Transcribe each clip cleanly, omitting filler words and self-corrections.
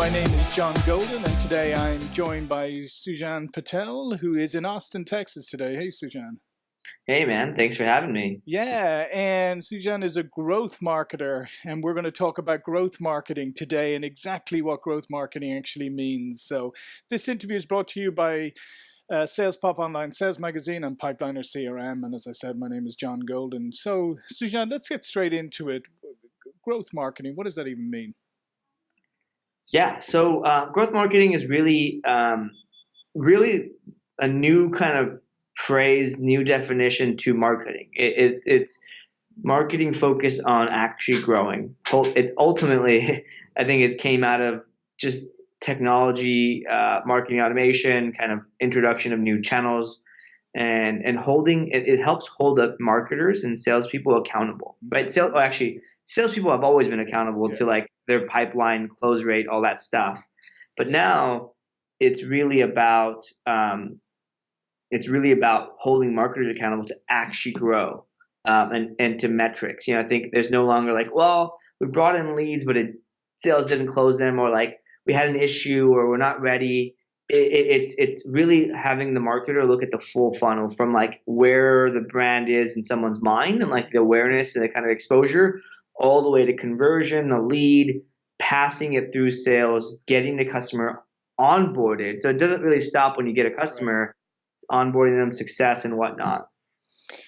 My name is John Golden, and today I'm joined by Sujan Patel, who is in Austin, Texas today. Hey, Sujan. Hey man, thanks for having me. Yeah, and Sujan is a growth marketer, and we're going to talk about growth marketing today and exactly what growth marketing actually means. So, this interview is brought to you by SalesPOP Online Sales Magazine and Pipeliner CRM. And as I said, my name is John Golden. So, Sujan, let's get straight into it. Growth marketing, what does that even mean? Yeah, so growth marketing is really a new kind of phrase, new definition to marketing. It's marketing focused on actually growing. It ultimately, I think it came out of just technology, marketing automation, kind of introduction of new channels, and holding it helps hold up marketers and salespeople accountable, right? Salespeople have always been accountable to like their pipeline, close rate, all that stuff, but now it's really about holding marketers accountable to actually grow, and to metrics. I think there's no longer like, well, we brought in leads, but sales didn't close them, or like we had an issue, or we're not ready. It's really having the marketer look at the full funnel from like where the brand is in someone's mind and like the awareness and the kind of exposure all the way to conversion, the lead, passing it through sales, getting the customer onboarded. So it doesn't really stop when you get a customer, it's onboarding them, success and whatnot.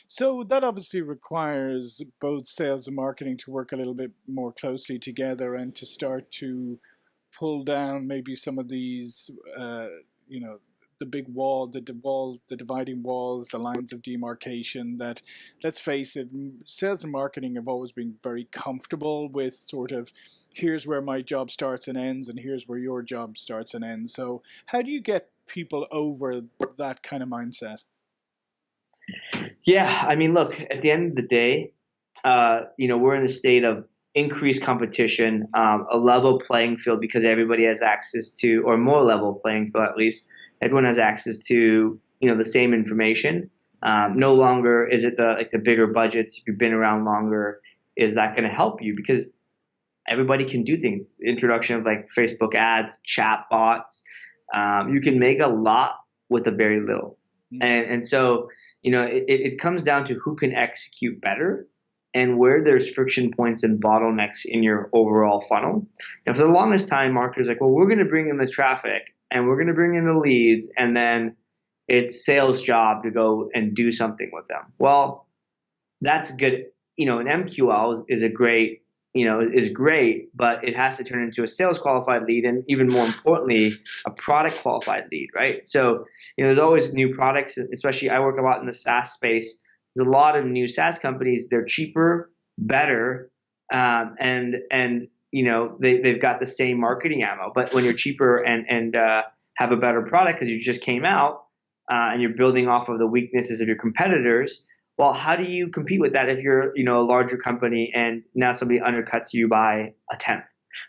So that obviously requires both sales and marketing to work a little bit more closely together and to start to pull down maybe some of these, the big wall, the dividing walls, the lines of demarcation that, let's face it, sales and marketing have always been very comfortable with sort of, here's where my job starts and ends, and here's where your job starts and ends. So how do you get people over that kind of mindset? Yeah, I mean, look, at the end of the day, we're in a state of increased competition, a level playing field because everybody has access to, or more level playing field at least. Everyone has access to, the same information. No longer is it the bigger budgets. If you've been around longer, is that going to help you? Because everybody can do things. Introduction of like Facebook ads, chat bots. You can make a lot with a very little. And so, it comes down to who can execute better and where there's friction points and bottlenecks in your overall funnel. And for the longest time, marketers are like, well, we're going to bring in the traffic and we're going to bring in the leads, and then it's sales job to go and do something with them. Well, that's good. An MQL is a great, is great, but it has to turn into a sales qualified lead, and even more importantly, a product qualified lead, right? So, there's always new products, especially I work a lot in the SaaS space. There's a lot of new SaaS companies. They're cheaper, better, and they've got the same marketing ammo. But when you're cheaper and have a better product because you just came out, and you're building off of the weaknesses of your competitors, well, how do you compete with that if you're a larger company and now somebody undercuts you by a tenth,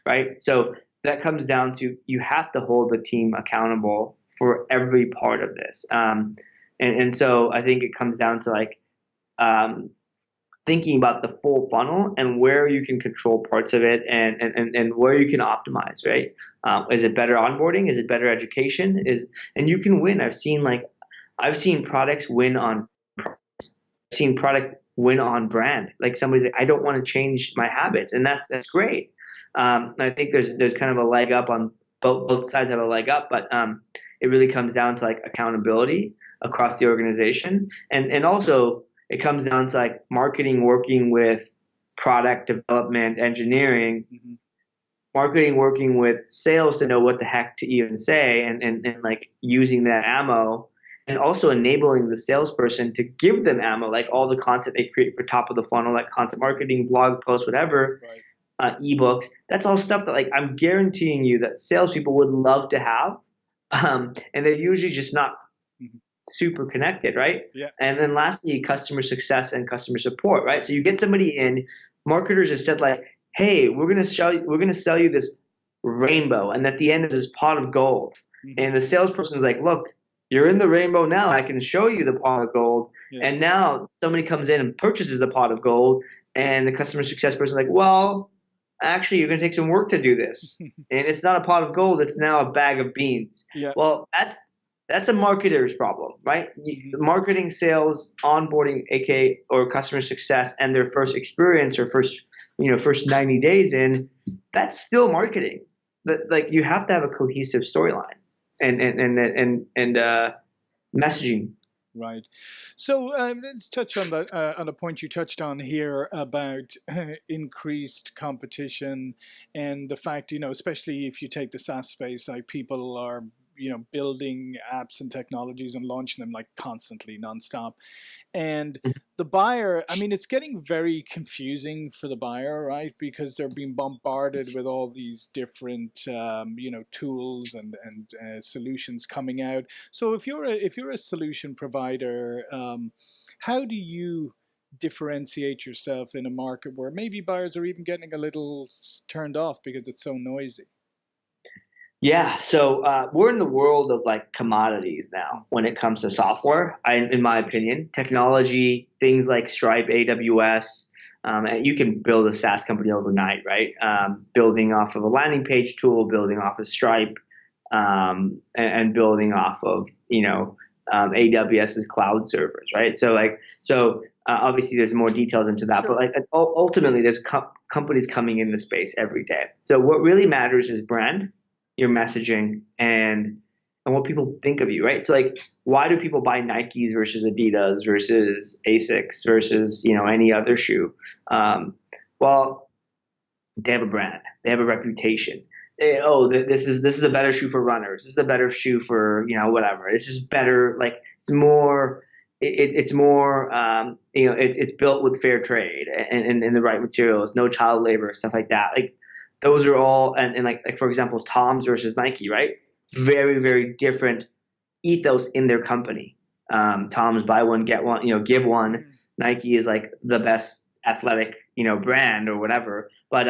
right? So that comes down to you have to hold the team accountable for every part of this, and so I think it comes down to like thinking about the full funnel and where you can control parts of it, and where you can optimize, right? Is it better onboarding? Is it better education? And you can win. I've seen products win on price. I've seen product win on brand. Like somebody's like, I don't want to change my habits, and that's great. I think there's kind of a leg up on both sides have a leg up, but it really comes down to like accountability across the organization, and also it comes down to like marketing working with product development, engineering, marketing working with sales to know what the heck to even say, and like using that ammo, and also enabling the salesperson to give them ammo, like all the content they create for top of the funnel, like content marketing, blog posts, whatever, ebooks. That's all stuff that like I'm guaranteeing you that salespeople would love to have, and they're usually just not super connected, right? Yeah. And then lastly, customer success and customer support, right? So you get somebody in, marketers have said like, hey, we're gonna sell you this rainbow, and at the end is this pot of gold. And the salesperson is like, look, you're in the rainbow now. I can show you the pot of gold. Yeah. And now somebody comes in and purchases the pot of gold, and the customer success person is like, well, actually, you're going to take some work to do this. And it's not a pot of gold, it's now a bag of beans. Yeah. Well, that's a marketer's problem, right? Marketing, sales, onboarding, aka or customer success, and their first experience or first 90 days in, that's still marketing. But like you have to have a cohesive storyline and messaging. Right. So let's touch on that on a point you touched on here about increased competition and the fact, especially if you take the SaaS space, like people are, building apps and technologies and launching them like constantly, nonstop. And the buyer, I mean, it's getting very confusing for the buyer, right? Because they're being bombarded with all these different, tools and solutions coming out. So if you're a solution provider, how do you differentiate yourself in a market where maybe buyers are even getting a little turned off because it's so noisy? Yeah, so we're in the world of like commodities now when it comes to software. In my opinion, technology, things like Stripe, AWS, and you can build a SaaS company overnight, right? Building off of a landing page tool, building off of Stripe, and building off of AWS's cloud servers, right? So obviously there's more details into that, but Sure. like ultimately there's companies coming in the space every day. So what really matters is brand, your messaging, and what people think of you, right? So like, why do people buy Nikes versus Adidas versus Asics versus any other shoe? Well, they have a brand, they have a reputation. This is a better shoe for runners. This is a better shoe for whatever. It's just better. Like it's more it's built with fair trade and the right materials, no child labor, stuff like that. Like those are all and like for example, Tom's versus Nike, right? Very very different ethos in their company. Tom's buy one get one, give one. Nike is like the best athletic brand or whatever. But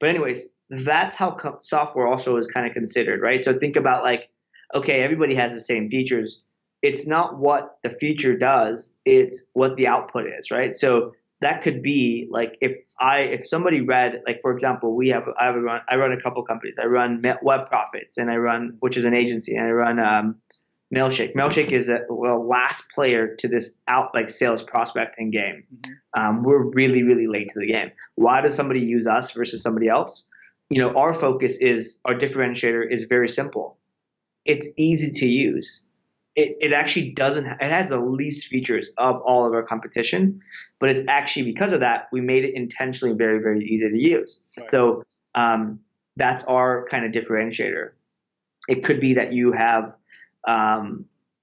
anyways, that's how software also is kind of considered, right? So think about like, okay, everybody has the same features. It's not what the feature does; it's what the output is, right? So that could be like if somebody read like for example I run a couple companies. I run Web Profits and I run which is an agency and I run Mailshake. Mailshake is the last player to this out like sales prospecting game. We're really really late to the game. Why does somebody use us versus somebody else? Our focus is our differentiator is very simple. It's easy to use. It actually doesn't. It has the least features of all of our competition, but it's actually because of that we made it intentionally very very easy to use. Right. So that's our kind of differentiator. It could be that you have,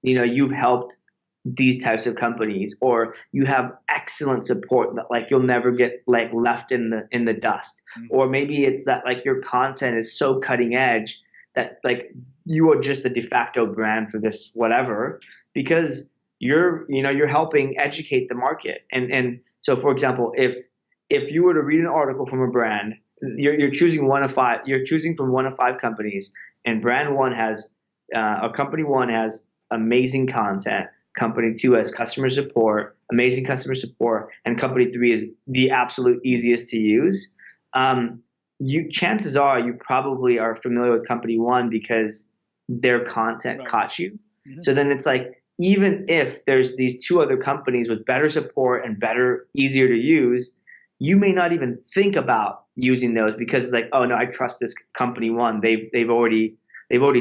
you've helped these types of companies, or you have excellent support that like you'll never get like left in the dust, or maybe it's that like your content is so cutting edge that like you are just the de facto brand for this whatever because you're helping educate the market. And so for example, if you were to read an article from a brand, you're choosing one of five. You're choosing from one of five companies, and brand one has company one has amazing content. Company two has customer support, amazing customer support, and company three is the absolute easiest to use. Chances are you probably are familiar with company one because their content Right. caught you. So then it's like even if there's these two other companies with better support and better, easier to use, you may not even think about using those because it's like, oh no, I trust this company one. They've already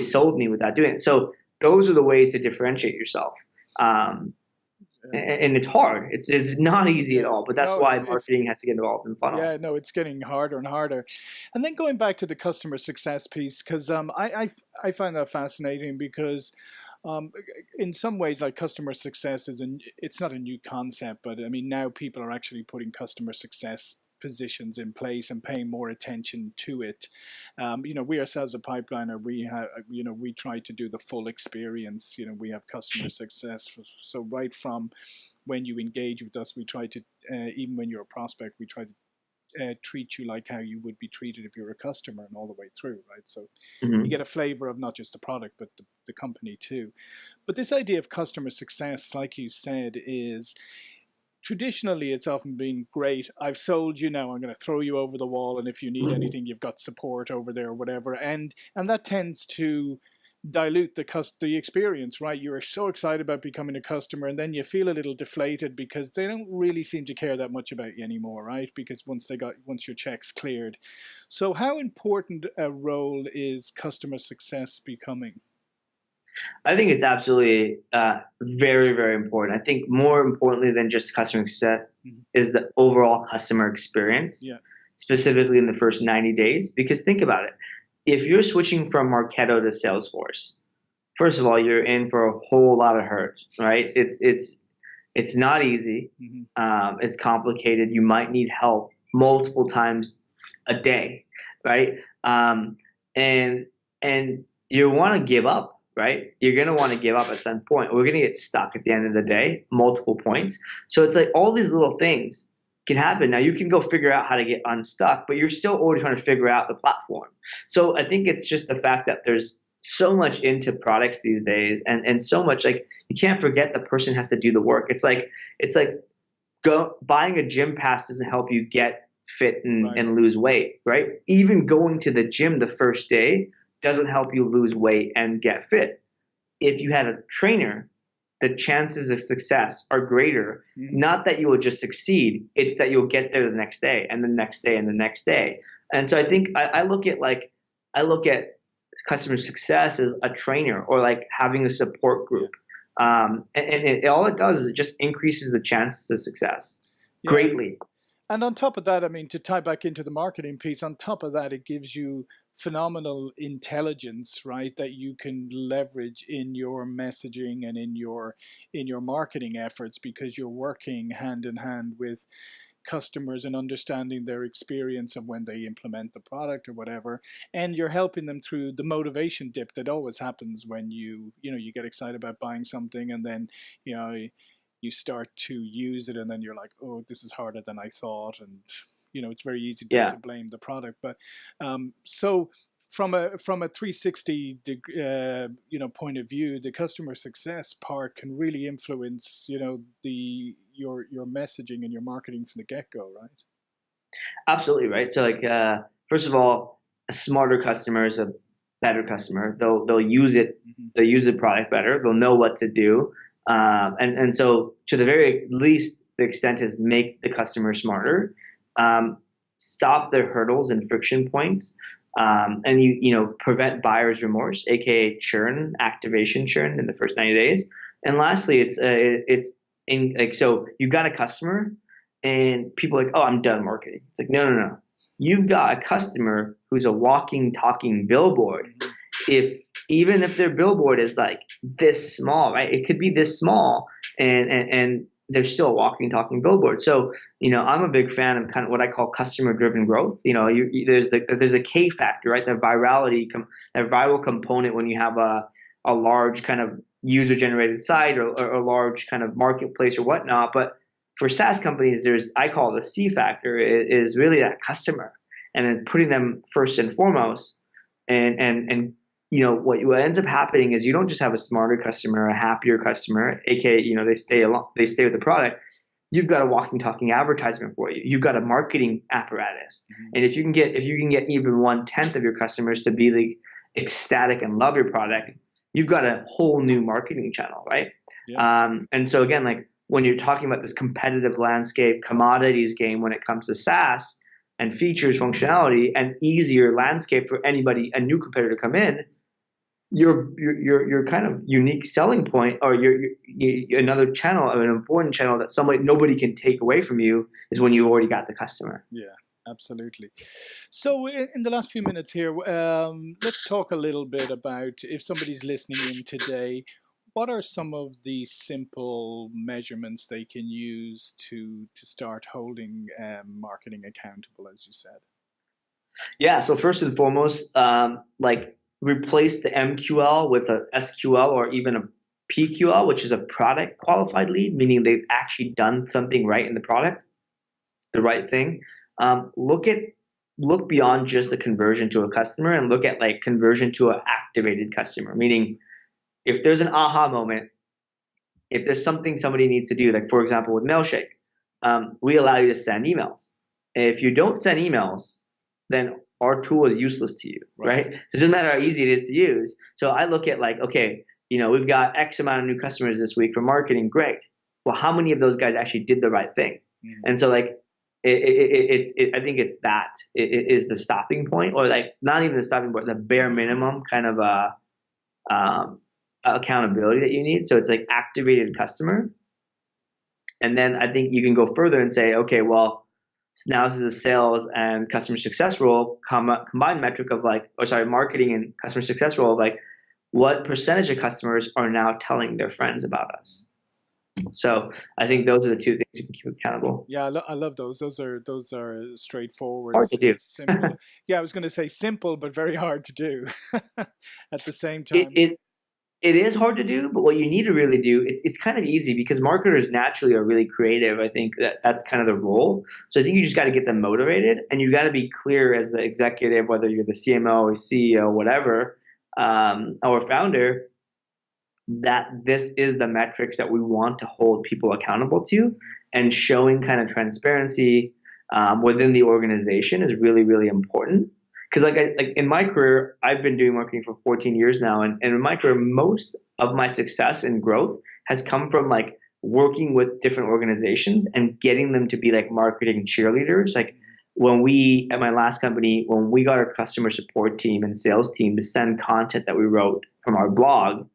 sold me without doing it. So those are the ways to differentiate yourself. And it's hard. It's not easy at Yeah. all. But that's No, why it's marketing has to get involved in the funnel. yeah, no, it's getting harder and harder. And then going back to the customer success piece, because I find that fascinating because in some ways, like customer success it's not a new concept, but I mean now people are actually putting customer success positions in place and paying more attention to it. We ourselves at Pipeliner, we have, we try to do the full experience. We have customer success, so right from when you engage with us, we try to, even when you're a prospect, we try to treat you like how you would be treated if you're a customer and all the way through, right? So you Mm-hmm. get a flavor of not just the product, but the company too. But this idea of customer success, like you said, is traditionally it's often been great. I've sold you, now I'm going to throw you over the wall, and if you need anything, you've got support over there or whatever. And that tends to dilute the experience, right? You're so excited about becoming a customer, and then you feel a little deflated because they don't really seem to care that much about you anymore, right? Because once your check's cleared. So how important a role is customer success becoming? I think it's absolutely very, very important. I think more importantly than just customer success Mhm. is the overall customer experience, Yeah. specifically in the first 90 days. Because think about it. If you're switching from Marketo to Salesforce, first of all, you're in for a whole lot of hurt, right? It's not easy. Hmm. It's complicated. You might need help multiple times a day, right? And and you want to give up, right? You're gonna want to give up at some point. We're gonna get stuck at the end of the day, multiple points. So it's like all these little things can happen. Now you can go figure out how to get unstuck, but you're still always trying to figure out the platform. So I think it's just the fact that there's so much into products these days, and so much, like, you can't forget the person has to do the work. It's like go buying a gym pass doesn't help you get fit and, Right. and lose weight, right? Even going to the gym the first day doesn't help you lose weight and get fit. If you had a trainer, the chances of success are greater. Hmm. Not that you will just succeed, it's that you'll get there the next day and the next day and the next day. And so I think I look at customer success as a trainer, or like having a support Yeah. group. And all it does is it just increases the chances of success Yeah. greatly. And on top of that, I mean, to tie back into the marketing piece, on top of that, it gives you phenomenal intelligence, right, that you can leverage in your messaging and in your marketing efforts, because you're working hand in hand with customers and understanding their experience of when they implement the product or whatever, and you're helping them through the motivation dip that always happens when you get excited about buying something, and then you know you start to use it, and then you're like, oh, this is harder than I thought, and it's very easy to Yeah. blame the product. But so from a 360 point of view, the customer success part can really influence the your messaging and your marketing from the get-go, right? Absolutely, right. So, like, first of all, a smarter customer is a better customer. They'll use it. Hmm. They'll use the product better. They'll know what to do. And so, to the very least, the extent is make the customer smarter. Um, Stop their hurdles and friction points. And prevent buyer's remorse, aka churn, activation churn in the first 90 days. And lastly, it's in, like, so you've got a customer and people are like, oh, I'm done marketing. It's like, no, no, no. You've got a customer who's a walking, talking billboard. Hmm. If Even if their billboard is like this small, right? It could be this small, and they're still a walking, talking billboard. So I'm a big fan of kind of what I call customer-driven growth. There's a K factor, right? The virality, that viral component when you have a large kind of user-generated site, or a large kind of marketplace or whatnot. But for SaaS companies, I call it the C factor, is really that customer, and then putting them first and foremost. And what ends up happening is you don't just have a smarter customer, a happier customer, aka they stay with the product. You've got a walking, talking advertisement for you. You've got a marketing apparatus, Hmm. and if you can get even 1/10 of your customers to be like ecstatic and love your product, you've got a whole new marketing channel, right? Yeah. And so again, like, when you're talking about this competitive landscape, commodities game when it comes to SaaS and features, functionality, and easier landscape for anybody, a new competitor, to come in, your kind of unique selling point, or another channel, an important channel that nobody can take away from you, is when you already got the customer. Yeah, absolutely. So, in the last few minutes here, let's talk a little bit about, if somebody's listening in today, what are some of the simple measurements they can use to start holding marketing accountable, as you said? Yeah. So first and foremost, like, replace the MQL with a SQL, or even a PQL, which is a product qualified lead, meaning they've actually done something right in the product, the right thing. Look beyond just the conversion to a customer, and look at, like, conversion to an activated customer. Meaning, if there's an aha moment, if there's something somebody needs to do, like for example with Mailshake, we allow you to send emails. If you don't send emails, then our tool is useless to you, right? So it doesn't matter how easy it is to use. So I look at like, okay, we've got X amount of new customers this week for marketing. Great. Well, how many of those guys actually did the right thing? And so like, I think it's that it is the stopping point, or like not even the stopping point, the bare minimum kind of accountability that you need. So it's like activated customer. And then I think you can go further and say, okay, well, now this is a sales and customer success role, combined metric of like, marketing and customer success role of like, what percentage of customers are now telling their friends about us? So I think those are the two things you can keep accountable. Yeah, I love those. Those are straightforward, Hard to do. simple. Yeah, I was going to say simple, but very hard to do at the same It, time. it it is hard to do, but what you need to really do, it's kind of easy because marketers naturally are really creative. I think that's kind of the role. So I think you just got to get them motivated, and you got to be clear as the executive, whether you're the CMO or CEO, whatever, or founder, that this is the metrics that we want to hold people accountable to, and showing kind of transparency within the organization is really, really important. Because like in my career, I've been doing marketing for 14 years now, and in my career, most of my success and growth has come from like working with different organizations and getting them to be like marketing cheerleaders. Like at my last company, when we got our customer support team and sales team to send content that we wrote from our blog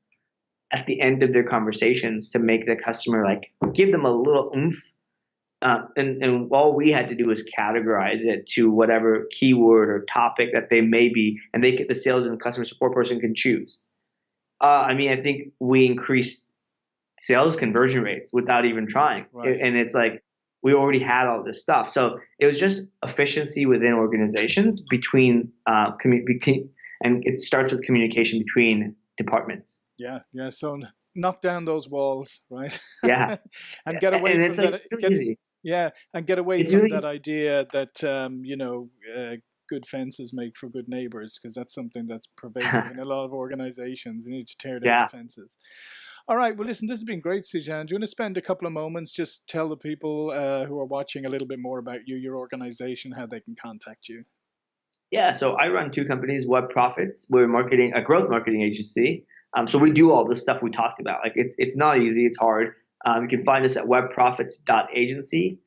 at the end of their conversations to make the customer like give them a little oomph. And all we had to do was categorize it to whatever keyword or topic that they may be, and the sales and customer support person can choose. I think we increased sales conversion rates without even trying. Right. And it's like we already had all this stuff. So it was just efficiency within organizations between, and it starts with communication between departments. Yeah. So knock down those walls, right? Yeah. And get away and from it's like, that. it's really easy. Yeah, and get away It's from really that easy. idea that good fences make for good neighbors, because that's something that's pervasive in a lot of organizations. You need to tear down the Yeah. fences. All right, well, listen, this has been great, Sujan. Do you want to spend a couple of moments just tell the people who are watching a little bit more about you, your organization, how they can contact you? Yeah, so I run two companies, Web Profits. We're a growth marketing agency. So we do all the stuff we talked about. Like it's not easy, it's hard. You can find us at webprofits.agency.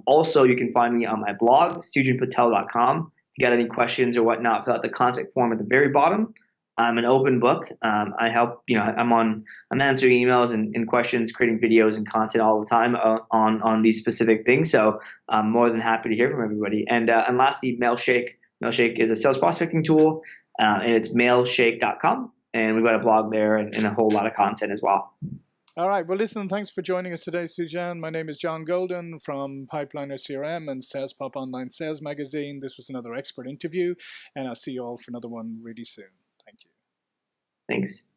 Also, you can find me on my blog, sujanpatel.com. If you got any questions or whatnot, fill out the contact form at the very bottom. I'm an open book. I help, I'm answering emails and questions, creating videos and content all the time on these specific things. So I'm more than happy to hear from everybody. And lastly, Mailshake. Mailshake is a sales prospecting tool, and it's mailshake.com. And we've got a blog there and a whole lot of content as well. All right. Well, listen, thanks for joining us today, Sujan. My name is John Golden from Pipeliner CRM and SalesPOP Online Sales Magazine. This was another expert interview, and I'll see you all for another one really soon. Thank you. Thanks.